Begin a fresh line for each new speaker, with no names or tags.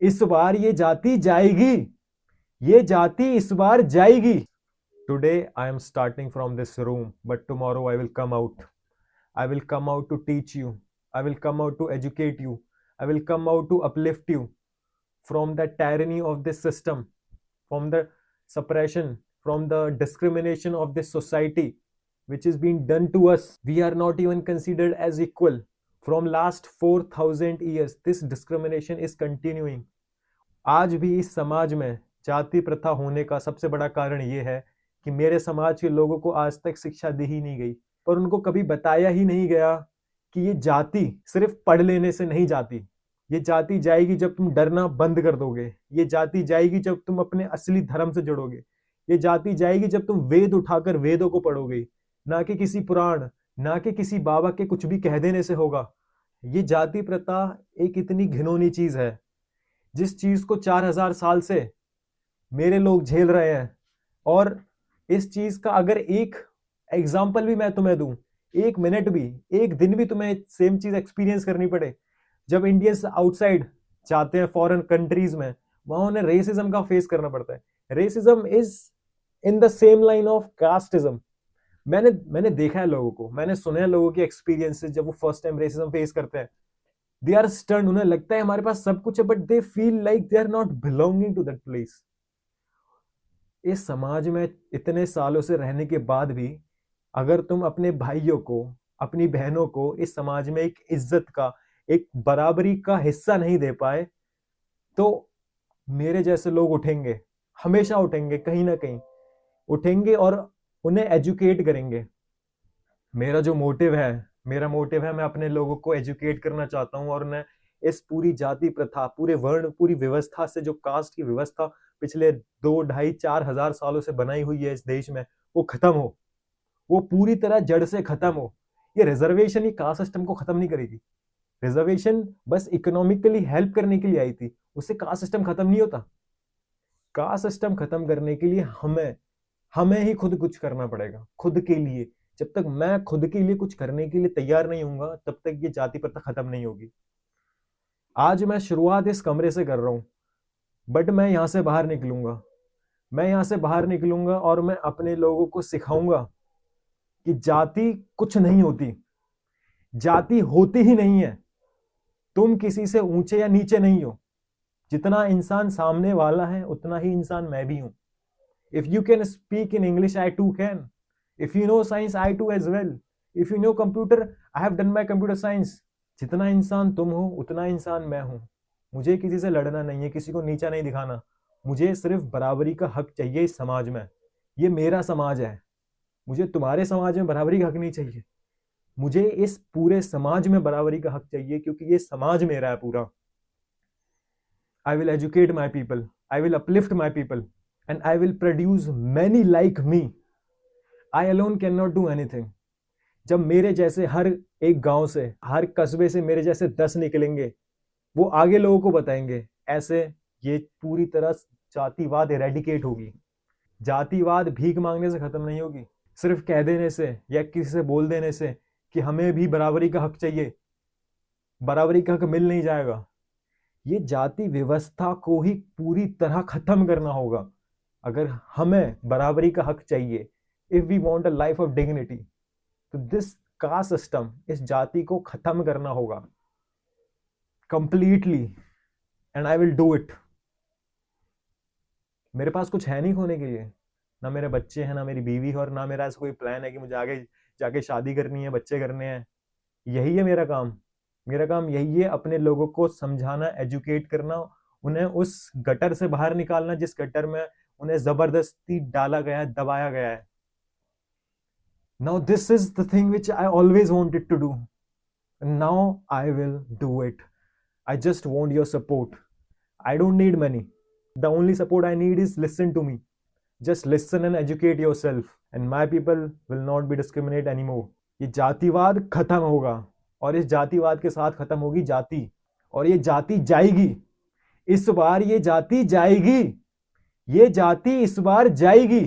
इस बार ये जाति जाएगी, ये जाति इस बार जाएगी। Today I am starting from this room, but tomorrow I will come out. I will come out to teach you, I will come out to educate you, I will come out to uplift you from the tyranny of this system, from the suppression, from the discrimination of this society which is being done to us. We are not even considered as equal. From last 4000 years this discrimination is continuing. आज भी इस समाज में जाति प्रथा होने का सबसे बड़ा कारण ये है कि मेरे समाज के लोगों को आज तक शिक्षा दी ही नहीं गई, पर उनको कभी बताया ही नहीं गया कि ये जाति सिर्फ पढ़ लेने से नहीं जाती। ये जाति जाएगी जब तुम डरना बंद कर दोगे, ये जाति जाएगी जब तुम अपने असली धर्म से जुड़ोगे, ये जाति जाएगी जब तुम वेद उठाकर वेदों को पढ़ोगे, ना कि किसी पुराण, ना कि किसी बाबा के कुछ भी कह देने से होगा। ये जाति प्रथा एक इतनी घिनौनी चीज है जिस चीज को 4000 साल से मेरे लोग झेल रहे हैं। और इस चीज का अगर एक एग्जाम्पल भी मैं तुम्हें दूं, एक मिनट भी, एक दिन भी तुम्हें सेम चीज एक्सपीरियंस करनी पड़े, जब इंडियंस आउटसाइड जाते हैं फॉरेन कंट्रीज में, वहां उन्हें रेसिज्म का फेस करना पड़ता है। Racism is in the same line of casteism. मैंने देखा है लोगों को, मैंने सुना है लोगों के एक्सपीरियंसेस जब वो फर्स्ट टाइम रेसिज्म फेस करते हैं। दे आर स्टन्ड, उन्हें लगता है हमारे पास सब कुछ है, but they feel like they are not belonging to that place. इस समाज में इतने सालों से रहने के बाद भी अगर तुम अपने भाइयों को, अपनी बहनों को इस समाज में एक इज्जत का, एक बराबरी का हिस्सा नहीं दे पाए, तो मेरे जैसे लोग उठेंगे, हमेशा उठेंगे, कहीं ना कहीं उठेंगे और उन्हें एजुकेट करेंगे। मेरा जो मोटिव है, मेरा मोटिव है मैं अपने लोगों को एजुकेट करना चाहता हूं और उन्हें इस पूरी जाति प्रथा, पूरे वर्ण, पूरी व्यवस्था से, जो कास्ट की व्यवस्था पिछले 2, 2.5, 4,000 सालों से बनाई हुई है इस देश में, वो खत्म हो, वो पूरी तरह जड़ से खत्म हो। ये रिजर्वेशन ही कास्ट सिस्टम को खत्म नहीं करेगी। रिजर्वेशन बस इकोनॉमिकली हेल्प करने के लिए आई थी, उससे कास्ट सिस्टम खत्म नहीं होता। कास्ट सिस्टम खत्म करने के लिए हमें ही खुद कुछ करना पड़ेगा, खुद के लिए। जब तक मैं खुद के लिए कुछ करने के लिए तैयार नहीं होऊंगा, तब तक ये जाति प्रथा खत्म नहीं होगी। आज मैं शुरुआत इस कमरे से कर रहा हूं, बट मैं यहां से बाहर निकलूंगा, मैं यहां से बाहर निकलूंगा और मैं अपने लोगों को सिखाऊंगा कि जाति कुछ नहीं होती, जाति होती ही नहीं है। तुम किसी से ऊंचे या नीचे नहीं हो। जितना इंसान सामने वाला है उतना ही इंसान मैं भी हूं। If you can speak in English, I too can. If you know science, I too as well. If you know computer, I have done my computer science. जितना इंसान तुम हो उतना इंसान मैं हूं। मुझे किसी से लड़ना नहीं है, किसी को नीचा नहीं दिखाना। मुझे सिर्फ बराबरी का हक चाहिए इस समाज में। ये मेरा समाज है, मुझे तुम्हारे समाज में बराबरी का हक नहीं चाहिए। मुझे इस पूरे समाज में बराबरी का हक चाहिए, क्योंकि ये समाज मेरा है पूरा। I will educate my people, I will uplift my people, and I will produce many like me. I alone cannot do anything. जब मेरे जैसे हर एक गांव से, हर कस्बे से मेरे जैसे 10 निकलेंगे, वो आगे लोगों को बताएंगे, ऐसे ये पूरी तरह जातिवाद इरेडिकेट होगी। जातिवाद भीख मांगने से खत्म नहीं होगी, सिर्फ कह देने से या किसी से बोल देने से कि हमें भी बराबरी का हक चाहिए, बराबरी का हक मिल नहीं जाएगा। ये जाति व्यवस्था को ही पूरी तरह खत्म करना होगा अगर हमें बराबरी का हक चाहिए। If we want a life of dignity, तो दिस कास्ट सिस्टम, इस जाति को खत्म करना होगा completely, and I will do it. मेरे पास कुछ है नहीं खोने के लिए, ना मेरे बच्चे हैं, ना मेरी बीवी है, और ना मेरा ऐसा कोई प्लान है कि मुझे आगे जाके शादी करनी है, बच्चे करने हैं। यही है मेरा काम। मेरा काम यही है, अपने लोगों को समझाना, एजुकेट करना, उन्हें उस गटर से बाहर निकालना जिस गटर में उन्हें जबरदस्ती डाला गया है, दबाया गया है। Now this is the thing which I always wanted to do, and now I will do it. I just want your support. I don't need money. The only support I need is listen to me. Just listen and educate yourself, and my people will not be discriminated anymore. ये जातिवाद खत्म होगा, और इस जातिवाद के साथ खत्म होगी जाति, और ये जाति जाएगी। इस बार ये जाति जाएगी, ये जाति इस बार जाएगी।